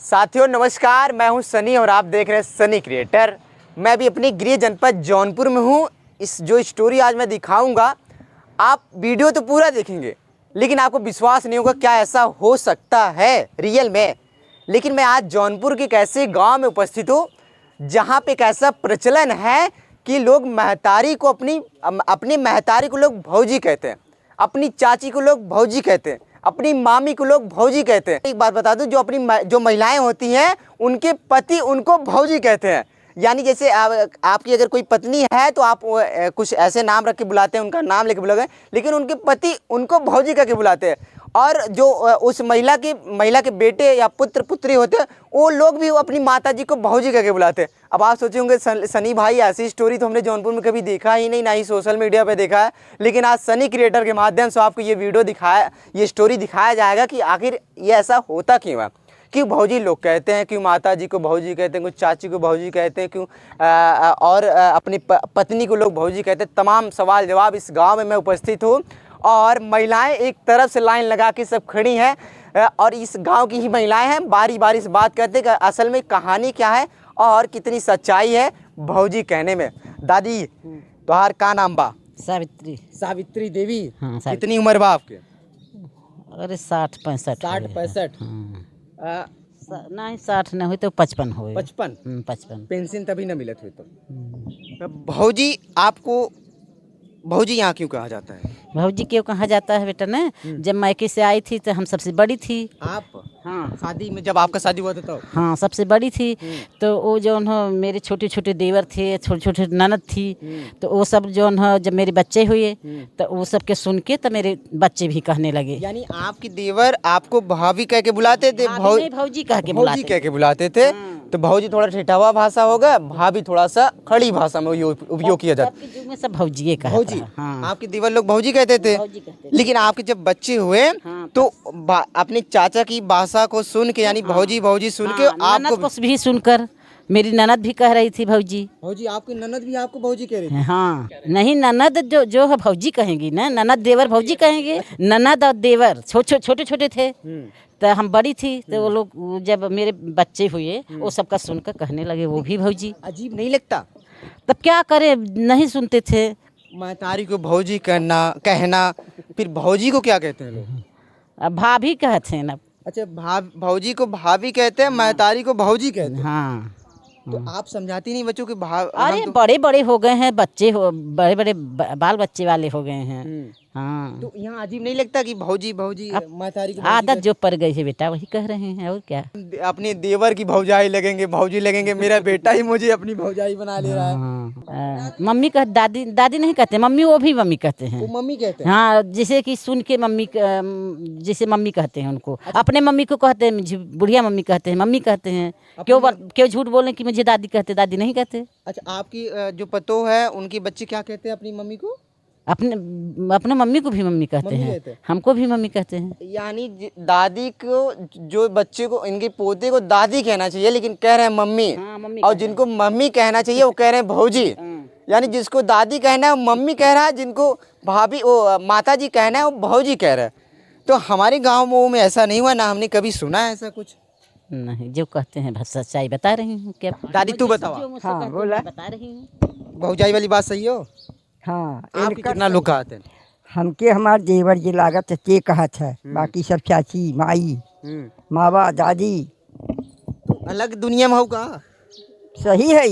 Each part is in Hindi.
साथियों नमस्कार, मैं हूं सनी और आप देख रहे हैं सनी क्रिएटर। मैं भी अपनी गृह जनपद जौनपुर में हूं। इस जो स्टोरी आज मैं दिखाऊंगा, आप वीडियो तो पूरा देखेंगे लेकिन आपको विश्वास नहीं होगा क्या ऐसा हो सकता है रियल में। लेकिन मैं आज जौनपुर के एक ऐसे गाँव में उपस्थित हूँ जहाँ पे एक ऐसा प्रचलन है कि लोग महतारी को अपनी महतारी को लोग भौजी कहते हैं, अपनी चाची को लोग भौजी कहते हैं, अपनी मामी को लोग भौजी कहते हैं। एक बात बता दूं, जो महिलाएं होती हैं उनके पति उनको भौजी कहते हैं। यानी जैसे आपकी अगर कोई पत्नी है तो आप कुछ ऐसे नाम रख के बुलाते हैं, उनका नाम लेके बुलाते हैं, लेकिन उनके पति उनको भौजी कह के बुलाते हैं। और जो उस महिला के बेटे या पुत्र पुत्री होते हैं वो लोग भी अपनी माता जी को भौजी कह के बुलाते हैं। अब आप सोचे होंगे सनी भाई ऐसी स्टोरी तो हमने जौनपुर में कभी देखा ही नहीं, ना ही सोशल मीडिया पे देखा है। लेकिन आज सनी क्रिएटर के माध्यम से आपको ये स्टोरी दिखाया जाएगा कि आखिर ये ऐसा होता क्यों है, क्यों भौजी लोग कहते हैं, क्यों माता जी को भौजी कहते हैं, क्यों चाची को भौजी कहते हैं, क्यों और अपनी पत्नी को लोग भौजी कहते हैं। तमाम सवाल जवाब इस गाँव में मैं उपस्थित हूँ और महिलाएं एक तरफ से लाइन लगा के सब खड़ी हैं और इस गांव की ही महिलाएं हैं। बारी बारी से बात करते हैं कि असल में कहानी क्या है और कितनी सच्चाई है भौजी कहने में। दादी तोहार का नाम बा? सावित्री देवी। हाँ, कितनी उम्र बा आपके? अरे 60-65। 60-65? नहीं 60 नहीं हुई तो 55 हुई। 55? पेंशन तभी न मिलत हुई तो भौजी आपको भौजी यहाँ क्यों कहा जाता है? भौजी क्यों कहा जाता है बेटा ने, जब मायके से आई थी तो हम सबसे बड़ी थी। आप? हाँ, शादी में जब आपका शादी हुआ था तो? हाँ, सबसे बड़ी थी। तो वो जो मेरे छोटे छोटे देवर थे, छोटे छोटे ननद थी, तो वो सब जो जब मेरे बच्चे हुए तो वो सब के सुन के तो मेरे बच्चे भी कहने लगे। यानी आपकी देवर आपको भाभी कह के बुलाते थे? भौजी कह के बुलाते थे। तो भौजी थोड़ा ठेठावा भाषा होगा, भाभी थोड़ा सा खड़ी भाषा में उपयोग किया जाता है। में सब भौजी कहते भौजी। हाँ। आपके देवर लोग भौजी कहते थे। लेकिन आपके जब बच्चे हुए हाँ, तो अपने चाचा की भाषा को सुन के, यानी भौजी भौजी सुन के आपको भी सुनकर मेरी ननद भी कह रही थी भौजी। भौजी आपकी ननद भी आपको भौजी कह रही थी? हाँ, नहीं ननद जो है भौजी कहेंगी ना, ननद देवर भौजी कहेंगे। ननद और देवर छोटे छोटे थे तो हम बड़ी थी, तो वो लोग जब मेरे बच्चे हुए वो सबका सुनकर कहने लगे वो भी भौजी। अजीब नहीं लगता? तब क्या करे, नहीं सुनते थे। महतारी को भौजी कहना, फिर भौजी को क्या कहते हैं लोग? अब भाभी कहते हैं ना। अच्छा, भौजी को भाभी कहते हैं, महतारी को भौजी कहते हैं। हाँ, तो आप समझाती नहीं बच्चों के अरे बड़े बड़े हो गए हैं बच्चे, बड़े बड़े बाल बच्चे वाले हो गए हैं। हाँ, तो यहाँ अजीब नहीं लगता कि भौजी भौजी महतारी को? आदत जो पड़ गई है बेटा वही कह रहे हैं, और क्या। अपने देवर की भौजाई लगेंगे, भौजी लगेंगे, मेरा बेटा ही मुझे अपनी भौजाई बना ले रहा है। मम्मी कह, दादी नहीं कहते, मम्मी वो भी मम्मी कहते हैं। वो मम्मी कहते हैं? हाँ, जैसे कि सुन के मम्मी, जैसे मम्मी कहते हैं उनको। अपने मम्मी को कहते हैं बुढ़िया मम्मी कहते हैं, मम्मी कहते हैं। क्यों झूठ बोलें कि मुझे दादी कहते, दादी नहीं कहते। अच्छा, आपकी जो पतोह है उनके बच्चे क्या कहते हैं अपनी मम्मी को? अपने मम्मी को भी मम्मी कहते हैं, हमको भी मम्मी कहते हैं। यानी दादी को, जो बच्चे को, इनके पोते को दादी कहना चाहिए लेकिन कह रहे हैं मम्मी। हाँ, मम्मी। और जिनको मम्मी कहना चाहिए वो कह रहे हैं भौजी। यानी जिसको दादी कहना है वो मम्मी कह रहा है, जिनको भाभी वो माता जी कहना है वो भौजी कह रहा है। तो हमारे गाँव में ऐसा नहीं हुआ, ना हमने कभी सुना है ऐसा कुछ। नहीं, जो कहते हैं बस सच्चाई बता रही हूँ। क्या दादी तू बताओ? हाँ, बोला बता रही हूँ। भौजाई वाली बात सही हो? हाँ, आपके कितना लोग कहते हैं? हमके हमार देवर जी लागत ते कहत है, बाकी सब चाची माई मावा दादी। अलग दुनिया में होगा। सही है।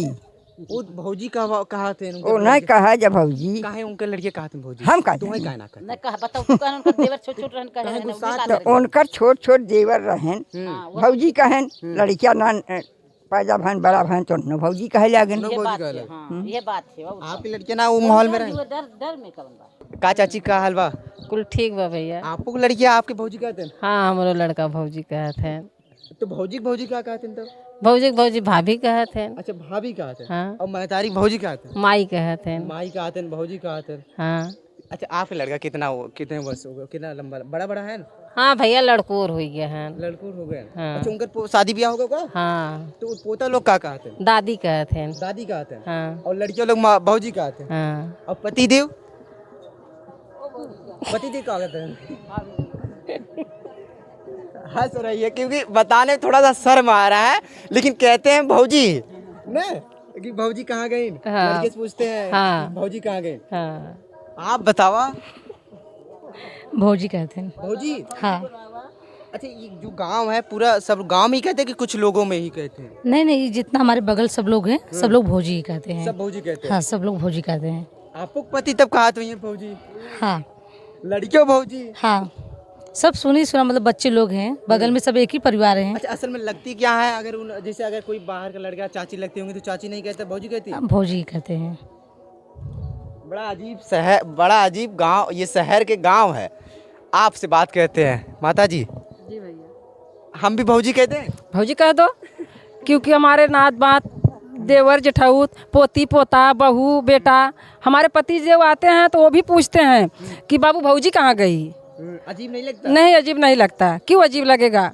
वो भौजी कहा थे वो नहीं कहा जब भौजी, काहे उनके लड़के कहते हैं भौजी? हम कहते तुम्हें हैं। कहना कहना न कहा बताओ, तू कहन उनका देवर छोट छोट रहन कहे ना, तो उनकर छोट छोट देवर रहन भौजी कहन, लड़किया ना पैदा भन बड़ा भन तो न भौजी कहे लागन। ये बात है। आपकी लड़कियां ना वो माहौल में रहे? डर में का चाची का हाल बा? कुल ठीक बा भैया। आपको लड़कियां आपके भौजी कहते हैं? हाँ, हमारो लड़का भौजी कहते हैं। तो भौजी क्या कहते हैं तब? भौजी भाभी कहते हैं। अच्छा, भाभी कहते हैं। हाँ। और महतारी भौजी कहते हैं? माई कहते हैं। माई कहते हैं, भौजी कहते हैं। हाँ। अच्छा, आपका लड़का कितने वर्ष हो गए, कितना लंबा बड़ा है ना? हाँ भैया, लड़कोर हो गया है। लड़कोर हो गए? हाँ। अच्छा, उनका शादी ब्याह होगा क्या? हाँ। तो पोता लोग क्या कहते हैं? दादी कहते हैं। दादी कहते हैं। हाँ। और लड़कियों लोग भौजी कहते हैं। हाँ। और पतिदेव क्या कहते हैं? हंस रही है क्योंकि बताने में थोड़ा सा शर्म आ रहा है, लेकिन कहते हैं भौजी ना कि भौजी कहाँ गई, हाँ। लड़के से पूछते हैं हाँ। कि भौजी कहाँ गई। हाँ आप बतावा। भौजी कहते हैं। भौजी। हाँ। अच्छा, ये जो गांव है पूरा सब गांव में ही कहते हैं कि कुछ लोगों में ही कहते हैं? नहीं नहीं, जितना हमारे बगल सब लोग हैं सब लोग भौजी ही कहते हैं। सब भौजी कहते हैं। हाँ, सब लोग भौजी कहते हैं। आपको पति तब कहा तो ये भौजी, हाँ लड़कियों भौजी। हाँ, सब सुनी सुना, मतलब बच्चे लोग हैं बगल में, सब एक ही परिवार हैं। अच्छा, असल में लगती क्या है? अगर जैसे अगर कोई बाहर का लड़का चाची लगती होंगी तो चाची नहीं कहते, भौजी कहती है? भौजी ही कहते हैं। बड़ा अजीब शहर, बड़ा अजीब गांव, ये शहर के गांव है। आपसे बात कहते हैं माता जी। जी भैया, हम भी भौजी कहते हैं। भौजी कह दो, क्योंकि हमारे नात बात देवर जेठाऊत पोती पोता बहू बेटा हमारे पति जो आते हैं तो वो भी पूछते हैं कि बाबू भौजी कहाँ गई। अजीब नहीं लगता? नहीं, अजीब नहीं लगता। क्यों अजीब लगेगा?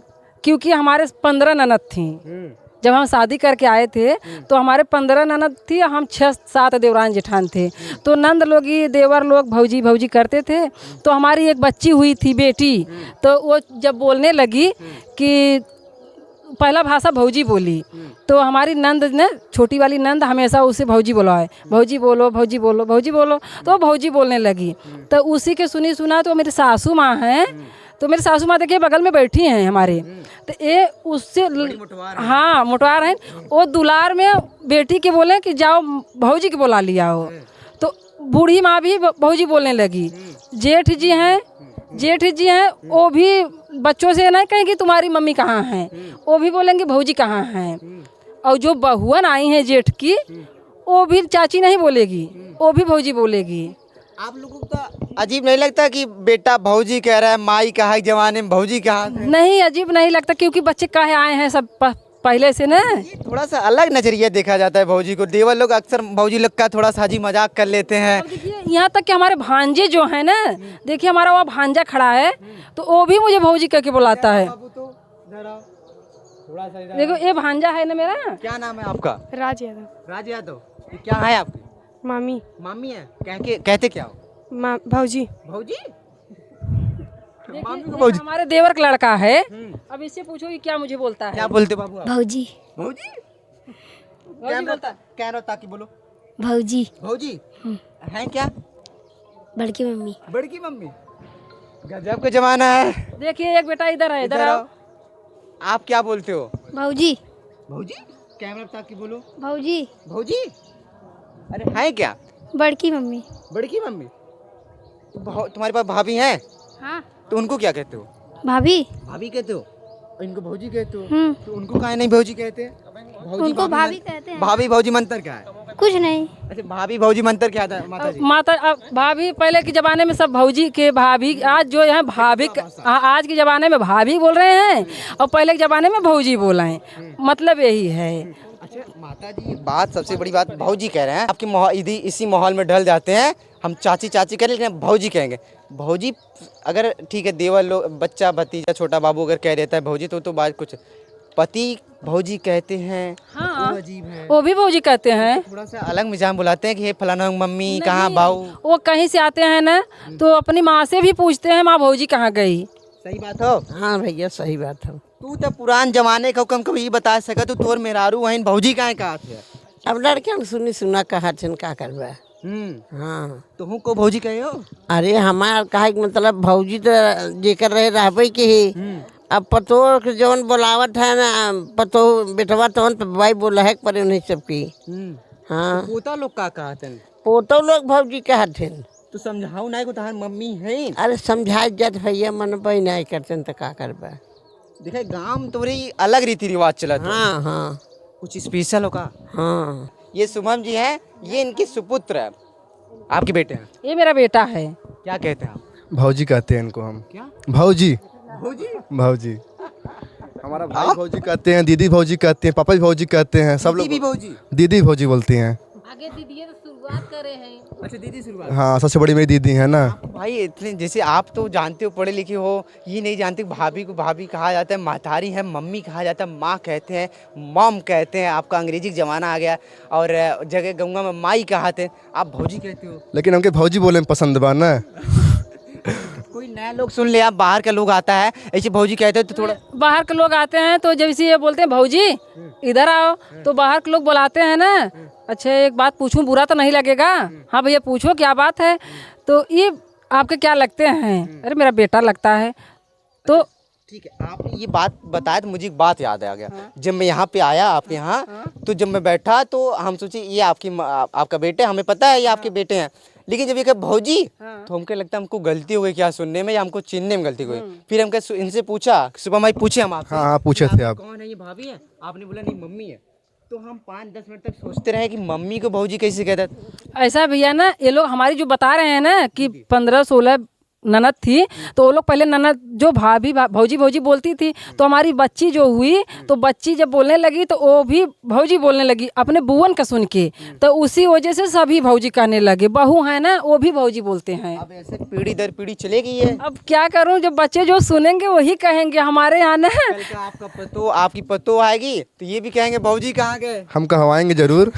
क्योंकि हमारे 15 ननद थी। जब हम शादी करके आए थे तो हमारे 15 ननद थी, हम 6-7 देवरान जेठान थे। तो नंद लोग ही देवर लोग भौजी भौजी करते थे। तो हमारी एक बच्ची हुई थी बेटी, तो वो जब बोलने लगी कि पहला भाषा भौजी बोली, तो हमारी नंद ने, छोटी वाली नंद, हमेशा उसे भौजी बुलाए, भौजी बोलो भौजी बोलो भौजी बोलो, तो वो भौजी बोलने लगी। तो उसी के सुनी सुना तो मेरी सासू माँ हैं, तो मेरी सासू माँ देखिए बगल में बैठी हैं हमारे, तो ये उससे हाँ मोटवार हैं, वो दुलार में बेटी के बोले कि जाओ भौजी के बुला लिया हो। तो बूढ़ी माँ भी भौजी बोलने लगी। जेठ जी हैं वो भी बच्चों से नहीं कहेंगे तुम्हारी मम्मी कहाँ है, वो भी बोलेंगे भौजी कहाँ है। और जो बहुअन आई हैं जेठ की, वो भी चाची नहीं बोलेगी, वो भी भौजी बोलेगी। आप लोगों को तो अजीब नहीं लगता कि बेटा भौजी कह रहा है, माई कहा है जमाने में भौजी कहा है? नहीं, अजीब नहीं लगता, क्योंकि बच्चे कहे आए हैं सब पहले से ना। थोड़ा सा अलग नजरिया देखा जाता है भौजी को। देवर लोग अक्सर भौजी लोग का थोड़ा सा हंसी मजाक कर लेते हैं। देखिए यहाँ तक कि हमारे भांजे जो है ना, देखिए हमारा वो भांजा खड़ा है तो वो भी मुझे भौजी कह के बुलाता है। देखो ये भांजा है ना मेरा। क्या नाम है आपका? राज यादव। राज यादव। ये क्या है आपकी? मामी। मामी है? कहते क्या हो? भौजी। भौजी? मामी को देखिए, भौजी। हमारे देवर का लड़का है, अब इससे पूछो कि क्या मुझे बोलता है। क्या बोलते बाबू आप? भौजी। भौजी? भौजी बोलता। कह रहा ताकि बोलो भौजी। भौजी है क्या? बड़की मम्मी। बड़की मम्मी। गजब का जमाना है। देखिए एक बेटा इधर है, इधर आओ। आप क्या बोलते हो? भौजी। भौजी? कैमरा ताकि बोलो भौजी। भौजी। अरे है क्या? बड़की मम्मी। बड़की मम्मी। तुम्हारे पास भाभी हैं? हाँ। तो उनको क्या कहते हो? भाभी। भाभी कहते हो? इनको भौजी कहते हो? हम्म। तो उनको काहे नहीं भौजी कहते? उनको भाभी कहते हैं। भाभी भौजी मंतर क्या है? कुछ नहीं। अच्छा, भाभी भौजी मंतर क्या था माता जी? माता अब भाभी, पहले के जमाने में सब भौजी के भाभी, आज जो है भाभी, आज के जमाने में भाभी बोल रहे हैं और पहले के जमाने में भौजी बोल रहे हैं, मतलब यही है। अच्छा माता जी, बात सबसे बड़ी बात भौजी कह रहे हैं। आपके इसी माहौल में ढल जाते हैं, हम चाची चाची कह रहे हैं, लेकिन भौजी कहेंगे। भौजी अगर ठीक है, देवर लोग, बच्चा भतीजा छोटा बाबू अगर कह देता है भौजी तो बात कुछ, पति भौजी कहते हैं। हाँ, वो अजीब है। वो भी भौजी कहते हैं। थोड़ा सा अलग मिजाज बुलाते हैं कि हे फलाना मम्मी कहाँ बाऊ। वो कहीं से आते हैं ना तो अपनी माँ से भी पूछते हैं माँ भौजी कहाँ गई। सही बात हो? हाँ भैया सही बात है। तू तो पुरान जमाने का कम कभी बता सका तो तोर मेहरारू वहीं भौजी कहाँ कहा थे? अब लड़के सुनी सुना कहा छन का करबा। हाँ, तुहू को भौजी कहे हो? अरे हमार कहे के मतलब भौजी तो जेकर रहे रहबे के ही। अब पतो के जौन बोलावत है ना, पतो बेटवा तौन पे भाई बोला है पर उन्हें सबकी। हाँ, पोता लोग का कहा थे? पोतो लोग भौजी कहते। तो समझाओ ना को तहार मम्मी है। अरे समझाए जात भैया मन भाई नहीं करते तो का करबा। देखे गांव में तोरे अलग रीति रिवाज चला था। हाँ हाँ कुछ स्पेशल होगा। हाँ। ये शुभम जी हैं, ये इनके सुपुत्र है। आपके बेटे हैं? ये मेरा बेटा है। क्या कहते हैं आप? भौजी कहते हैं इनको हम। क्या? भौजी। भौजी? भौजी। हमारा भाई भौजी कहते हैं, दीदी भौजी कहते हैं, पापा भी भौजी कहते हैं, सब लोग दीदी भौजी। दीदी भौजी बोलती हैं। आगे दीदी तो शुरुआत करे हैं। अच्छा, दीदी शुरुआत। हाँ, सबसे बड़ी मेरी दीदी है ना। भाई इतने जैसे आप तो जानते हो, पढ़े लिखे हो, ये नहीं जानते भाभी को भाभी कहा जाता है, महतारी है मम्मी कहा जाता है, माँ कहते हैं, मॉम कहते हैं। आपका अंग्रेजी जमाना आ गया और जगह गंगा में माई कहते हैं, आप भौजी कहते हो। लेकिन हमके भौजी बोले में पसंद बा ना। कोई नया लोग सुन ले, आप बाहर का लोग आता है ऐसे भौजी कहते हैं तो थोड़ा बाहर के लोग आते हैं तो जब ये बोलते हैं भौजी इधर आओ, तो बाहर के लोग बुलाते हैं ना, अच्छा एक बात पूछूं, बुरा तो नहीं लगेगा? हाँ भैया पूछो क्या बात है। तो ये आपके क्या लगते हैं? अरे मेरा बेटा लगता है। तो ठीक है, आपने ये बात बताया तो मुझे एक बात याद आ गया। जब मैं यहाँ पे आया आपके यहाँ, तो जब मैं बैठा तो हम सोचे ये आपका बेटे, हमें पता है ये आपके बेटे हैं, लेकिन जब ये कहा भौजी तो हमको लगता है हमको गलती हो गई क्या सुनने में, या हमको चिन्हने में गलती हो गई। फिर हमको इनसे पूछा, सुबह भाई पूछे हम आपसे, हाँ पूछे थे आप। कौन है ये, भाभी है? आपने बोला नहीं मम्मी है। तो हम 5-10 मिनट तक सोचते रहे कि मम्मी को भौजी कैसे कहता है। ऐसा भैया ना, ये लोग हमारी जो बता रहे हैं ना कि 15-16 ननद थी, तो वो लोग पहले ननद जो भाभी भौजी भौजी बोलती थी, तो हमारी बच्ची जो हुई तो बच्ची जब बोलने लगी तो वो भी भौजी बोलने लगी अपने बुअन का सुन के, तो उसी वजह से सभी भौजी कहने लगे। बहू है ना वो भी भौजी बोलते हैं। अब ऐसे पीढ़ी दर पीढ़ी चलेगी ये। अब क्या करूं, जब बच्चे जो सुनेंगे वही कहेंगे हमारे यहाँ ना। कल का आपका पतो, आपकी पतो आएगी तो ये भी कहेंगे भौजी कहाँ गए। हम कहवाएंगे जरूर।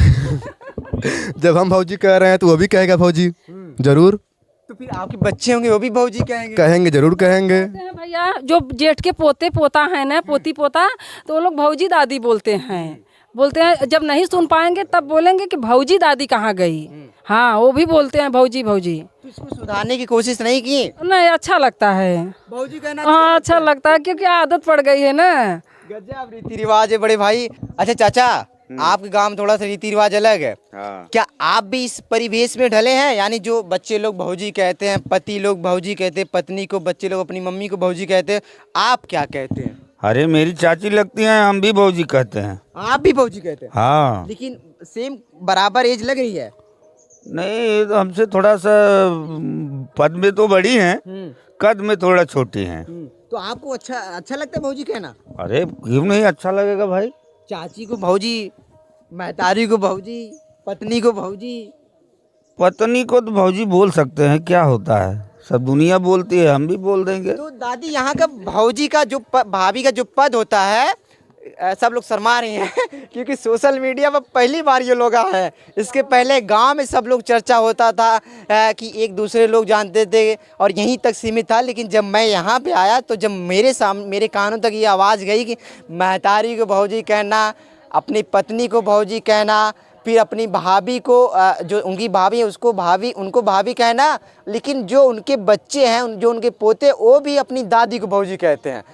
जब हम भौजी कह रहे हैं तो वो भी कहेगा भौजी जरूर। तो फिर आपके बच्चे होंगे वो भी भौजी कहेंगे। कहेंगे जरूर कहेंगे। भैया जो जेठ के पोते पोता है ना, पोती पोता, तो वो लोग भौजी दादी बोलते हैं। जब नहीं सुन पाएंगे तब बोलेंगे कि भौजी दादी कहाँ गई। हाँ वो भी बोलते हैं भौजी भौजी। तो इसको सुधारने की कोशिश नहीं की? नहीं, अच्छा लगता है भौजी कहना। हाँ अच्छा लगता है क्योंकि आदत पड़ गई है ना। गजब रीति रिवाज है बड़े भाई। अच्छा चाचा, आपके गांव में थोड़ा सा रीति रिवाज अलग है। क्या आप भी इस परिवेश में ढले हैं? यानी जो बच्चे लोग भौजी कहते हैं, पति लोग भौजी कहते हैं, पत्नी को बच्चे लोग अपनी मम्मी को भौजी कहते हैं, आप क्या कहते हैं? अरे मेरी चाची लगती हैं, हम भी भौजी कहते हैं। आप भी भौजी कहते हैं? हाँ। लेकिन सेम बराबर एज लग रही है। नहीं, ये तो हमसे थोड़ा सा पद में तो बड़ी हैं, कद में थोड़ा छोटी हैं। तो आपको अच्छा लगता है भौजी कहना? अरे क्यों नहीं अच्छा लगेगा भाई। चाची को भौजी, महतारी को भौजी, पत्नी को भौजी। पत्नी को तो भौजी बोल सकते हैं, क्या होता है, सब दुनिया बोलती है, हम भी बोल देंगे। तो दादी यहाँ का भौजी का जो भाभी का जो पद होता है, सब लोग शर्मा रहे हैं क्योंकि सोशल मीडिया पर पहली बार ये लोग आए हैं। इसके पहले गांव में सब लोग चर्चा होता था कि एक दूसरे लोग जानते थे और यहीं तक सीमित था। लेकिन जब मैं यहाँ पे आया तो जब मेरे कानों तक ये आवाज़ गई कि महतारी को भौजी कहना, अपनी पत्नी को भौजी कहना, फिर अपनी भाभी को, जो उनकी भाभी है उसको उनको भाभी कहना, लेकिन जो उनके बच्चे हैं, जो उनके पोते, वो भी अपनी दादी को भौजी कहते हैं।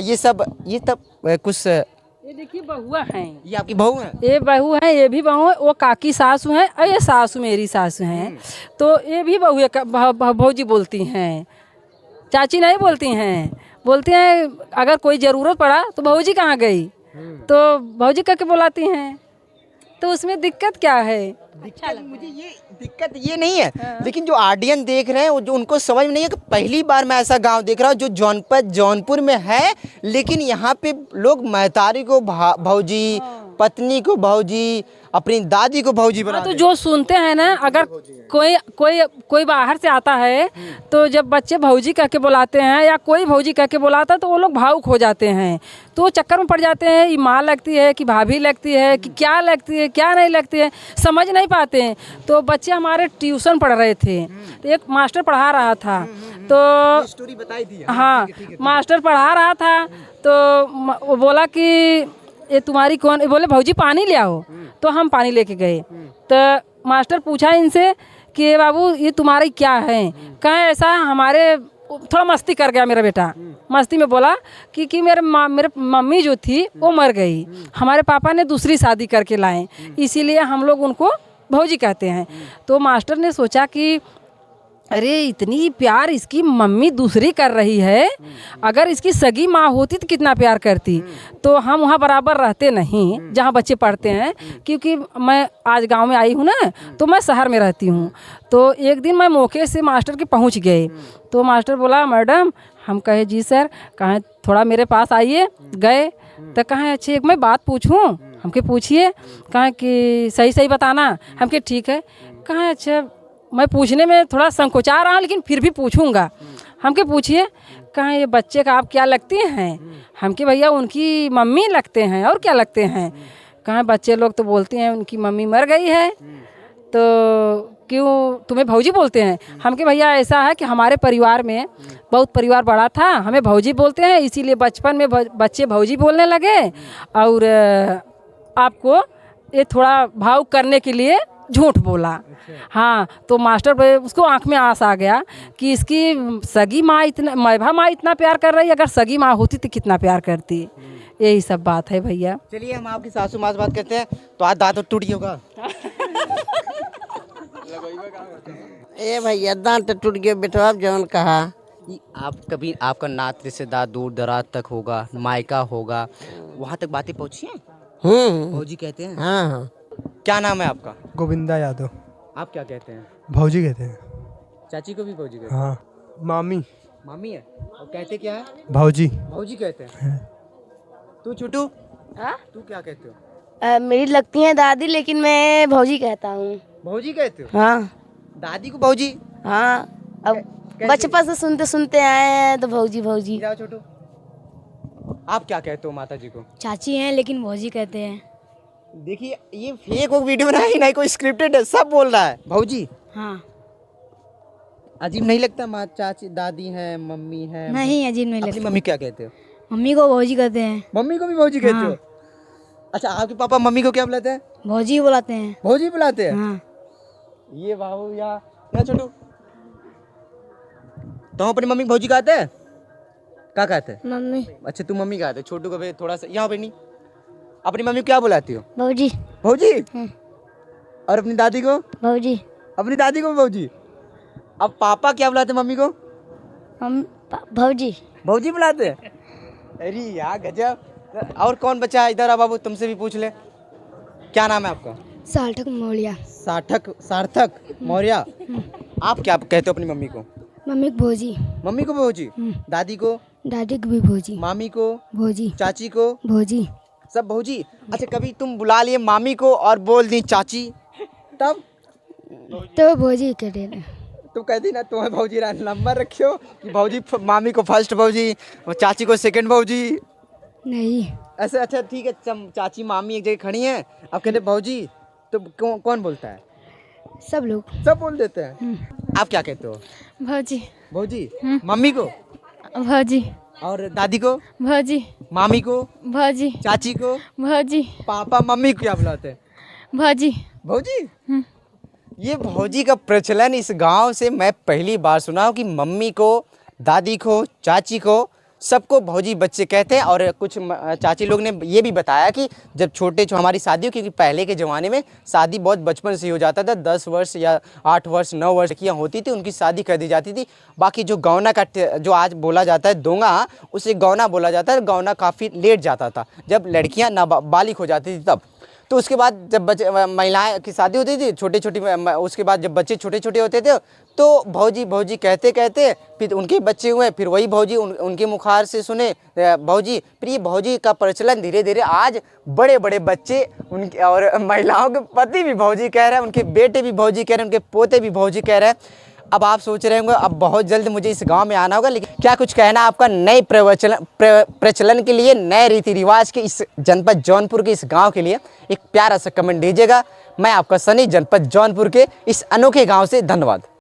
ये तब कुछ। ये देखिए बहुआ हैं, ये आपकी बहू है? ये बहू है, ये भी बहू है, वो काकी सासू हैं और ये सासू मेरी सासू हैं। तो ये भी बहू भौजी बोलती हैं, चाची नहीं बोलती हैं। बोलती हैं अगर कोई ज़रूरत पड़ा तो भौजी कहाँ गई, तो भौजी करके बुलाती हैं। तो उसमें दिक्कत क्या है? मुझे ये दिक्कत ये नहीं है, लेकिन जो ऑडियंस देख रहे हैं जो उनको समझ में नहीं है कि पहली बार मैं ऐसा गांव देख रहा हूँ जो जौनपुर में है, लेकिन यहाँ पे लोग महतारी को भौजी, पत्नी को भौजी, अपनी दादी को भौजी बना। तो जो सुनते हैं ना, अगर कोई बाहर से आता है तो जब बच्चे भौजी कह के बुलाते हैं या कोई भौजी कह के बुलाता है तो वो लोग भावुक हो जाते हैं, तो चक्कर में पड़ जाते हैं। ये माँ लगती है कि भाभी लगती है कि क्या लगती है, क्या नहीं लगती है, समझ नहीं पाते हैं। तो बच्चे हमारे ट्यूशन पढ़ रहे थे, तो एक मास्टर पढ़ा रहा था, तो स्टोरी बताई थी। हाँ, मास्टर पढ़ा रहा था तो वो बोला कि ये तुम्हारी कौन, बोले भौजी पानी ले आओ। तो हम पानी लेके गए, तो मास्टर पूछा इनसे कि बाबू ये तुम्हारी क्या है, कहाँ ऐसा हमारे, थोड़ा मस्ती कर गया मेरा बेटा, मस्ती में बोला कि मेरे मम्मी जो थी वो मर गई, हमारे पापा ने दूसरी शादी करके लाए, इसीलिए हम लोग उनको भौजी कहते हैं। तो मास्टर ने सोचा कि अरे इतनी प्यार इसकी मम्मी दूसरी कर रही है, अगर इसकी सगी माँ होती तो कितना प्यार करती। तो हम वहाँ बराबर रहते नहीं जहाँ बच्चे पढ़ते हैं, क्योंकि मैं आज गांव में आई हूँ ना, तो मैं शहर में रहती हूँ। तो एक दिन मैं मौके से मास्टर के पहुँच गए, तो मास्टर बोला मैडम, हम कहे जी सर, कहें थोड़ा मेरे पास आइए। गए तो कहें अच्छे एक मैं बात पूछूँ, हमके पूछिए। कहें कि सही सही बताना, हमके ठीक है। कहें अच्छा मैं पूछने में थोड़ा संकोचा रहा हूँ लेकिन फिर भी पूछूंगा, हमके पूछिए। कहाँ ये बच्चे का आप क्या लगती हैं? हमके भैया उनकी मम्मी लगते हैं, और क्या लगते हैं? कहाँ बच्चे लोग तो बोलते हैं उनकी मम्मी मर गई है। तो क्यों तुम्हें भौजी बोलते हैं? हम के भैया ऐसा है कि हमारे परिवार में बहुत परिवार बड़ा था, हमें भौजी बोलते हैं, इसीलिए बचपन में बच्चे भौजी बोलने लगे। और आपको ये थोड़ा भाव करने के लिए झूठ बोला। हाँ, तो मास्टर उसको आंख में आंस आ गया कि इसकी सगी माँ इतना, मैभा माँ इतना प्यार कर रही है, अगर सगी माँ होती तो कितना प्यार करती। यही सब बात है भैया। चलिए हम आपकी सासू माँ से बात करते हैं। तो आज दांत टूट गया होगा। ए भैया दांत टूट गया बेटवा जौन कहा। आप कभी आपका नात रिश्तेदार दूर दराज तक होगा, मायका होगा, वहाँ तक बातें पहुँची हैं? भौजी कहते हैं। हाँ हाँ। क्या नाम है आपका? गोविंदा यादव। आप क्या कहते हैं? भौजी कहते हैं। चाची को भी भौजी कहते हैं? हाँ। मामी। मामी है। और कहते क्या है? भौजी। भौजी कहते हैं। तू छोटू, तू क्या कहते हो? मेरी लगती है दादी, लेकिन मैं भौजी कहता हूँ। भौजी कहते हो? हाँ। दादी को भौजी? हाँ, अब बचपन से सुनते सुनते आए हैं तो भौजी भौजी। जाओ छोटू, आप क्या कहते हो माता जी को? चाची हैं लेकिन भौजी कहते हैं। देखिए ये फेक वीडियो बनाई नहीं, कोई स्क्रिप्टेड है, सब बोल रहा है भौजी। हाँ। अजीब नहीं लगता? माँ चाची दादी है, मम्मी है। नहीं, अजीब नहीं अपनी लगता। मम्मी क्या कहते हो? मम्मी को भौजी कहते हैं। मम्मी को भी भौजी कहते हो? अच्छा, आपके पापा मम्मी को क्या बुलाते हैं? भौजी बुलाते हैं। भौजी बुलाते हैं? हाँ। ये बाबू या छोटू, तो अपनी मम्मी भौजी कहते हैं? क्या कहते हैं? मम्मी। अच्छा, तू मम्मी कहते है। छोटू को भी थोड़ा सा यहाँ पे नहीं, अपनी मम्मी को क्या बुलाती हो? भौजी। भौजी। और अपनी दादी को? भौजी। अपनी दादी को भौजी। अब पापा क्या बुलाते मम्मी को? हम भौजी। भौजी बुलाते हैं? अरे यार गजब। और कौन बचा है इधर? आ बाबू, तुमसे भी पूछ ले। क्या नाम है आपका? सार्थक मौर्य। सार्थक मौर्य। आप क्या कहते हो अपनी मम्मी को? मम्मी को भौजी। मम्मी को भौजी। दादी को? दादी को भी भौजी। मामी को? भौजी। चाची को? भौजी। सब भौजी। अच्छा, कभी तुम बुला लिए मामी को और बोल दी चाची, तब तो भौजी कह देना। तुम कहती ना तुम्हें भौजी नंबर रखियो कि भौजी मामी को फर्स्ट भौजी और चाची को सेकंड भौजी? नहीं ऐसे। अच्छा ठीक है, चाची मामी एक जगह खड़ी हैं, अब कहते भौजी, तो कौन बोलता है? सब लोग। सब बोल देते हैं। आप क्या कहते हो? भौजी। भौजी। मम्मी को? भौजी। और दादी को? भौजी। मामी को? भौजी। चाची को? भौजी। पापा मम्मी को क्या बुलाते हैं? भौजी। भौजी। ये भौजी का प्रचलन इस गांव से मैं पहली बार सुना हूँ कि मम्मी को, दादी को, चाची को, सबको भौजी बच्चे कहते हैं। और कुछ चाची लोग ने ये भी बताया कि जब छोटे हमारी शादी हो, क्योंकि पहले के ज़माने में शादी बहुत बचपन से ही हो जाता था, 10 वर्ष या 8 वर्ष 9 वर्ष की होती थी, उनकी शादी कर दी जाती थी। बाकी जो गौना का जो आज बोला जाता है दोंगा, उसे गौना बोला जाता है। गौना काफ़ी लेट जाता था, जब लड़कियाँ नाबालिग हो जाती थी तब। तो उसके बाद जब महिलाएं की शादी होती थी छोटी छोटी, उसके बाद जब बच्चे छोटे छोटे होते थे तो भौजी भौजी कहते कहते फिर उनके बच्चे हुए, फिर वही भौजी उनके मुखार से सुने भौजी। फिर ये भौजी का प्रचलन धीरे धीरे आज बड़े बड़े बच्चे उनके और महिलाओं के पति भी भौजी कह रहे हैं, उनके बेटे भी भौजी कह रहे हैं, उनके पोते भी भौजी कह रहे हैं। अब आप सोच रहे होंगे अब बहुत जल्द मुझे इस गांव में आना होगा, लेकिन क्या कुछ कहना आपका नए प्रचलन के लिए, नए रीति रिवाज के इस जनपद जौनपुर के इस गांव के लिए? एक प्यारा सा कमेंट दीजिएगा। मैं आपका सनी, जनपद जौनपुर के इस अनोखे गांव से। धन्यवाद।